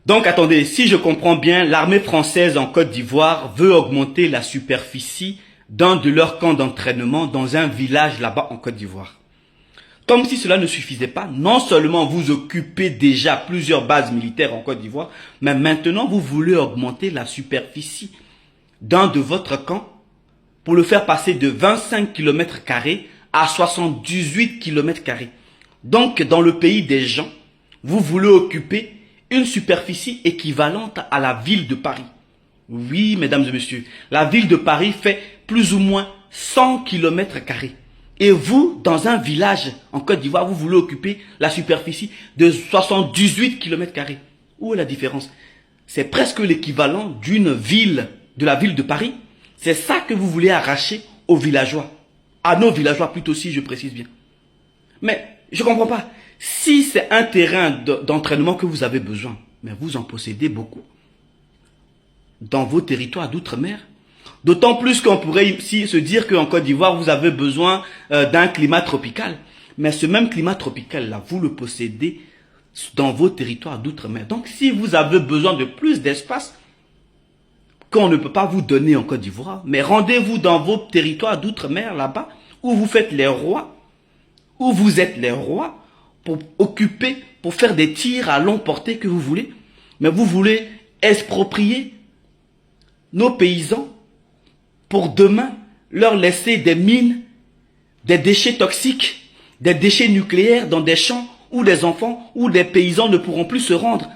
Donc attendez, si je comprends bien, l'armée française en Côte d'Ivoire veut augmenter la superficie d'un de leurs camps d'entraînement dans un village là-bas en Côte d'Ivoire. Comme si cela ne suffisait pas, non seulement vous occupez déjà plusieurs bases militaires en Côte d'Ivoire, mais maintenant vous voulez augmenter la superficie d'un de votre camp pour le faire passer de 25 km² à 78 km². Donc dans le pays des gens, vous voulez occuper une superficie équivalente à la ville de Paris. Oui, mesdames et messieurs, la ville de Paris fait plus ou moins 100 km². Et vous, dans un village en Côte d'Ivoire, vous voulez occuper la superficie de 78 km². Où est la différence? C'est presque l'équivalent d'une ville, de la ville de Paris. C'est ça que vous voulez arracher aux villageois. À nos villageois plutôt, si je précise bien. Mais je ne comprends pas. Si c'est un terrain d'entraînement que vous avez besoin, mais vous en possédez beaucoup dans vos territoires d'outre-mer. D'autant plus qu'on pourrait ici se dire qu'en Côte d'Ivoire, vous avez besoin d'un climat tropical. Mais ce même climat tropical-là, vous le possédez dans vos territoires d'outre-mer. Donc, si vous avez besoin de plus d'espace qu'on ne peut pas vous donner en Côte d'Ivoire, mais rendez-vous dans vos territoires d'outre-mer là-bas, où vous faites les rois, où vous êtes les rois, pour occuper, pour faire des tirs à longue portée que vous voulez. Mais vous voulez exproprier nos paysans pour demain leur laisser des mines, des déchets toxiques, des déchets nucléaires dans des champs où les enfants ou les paysans ne pourront plus se rendre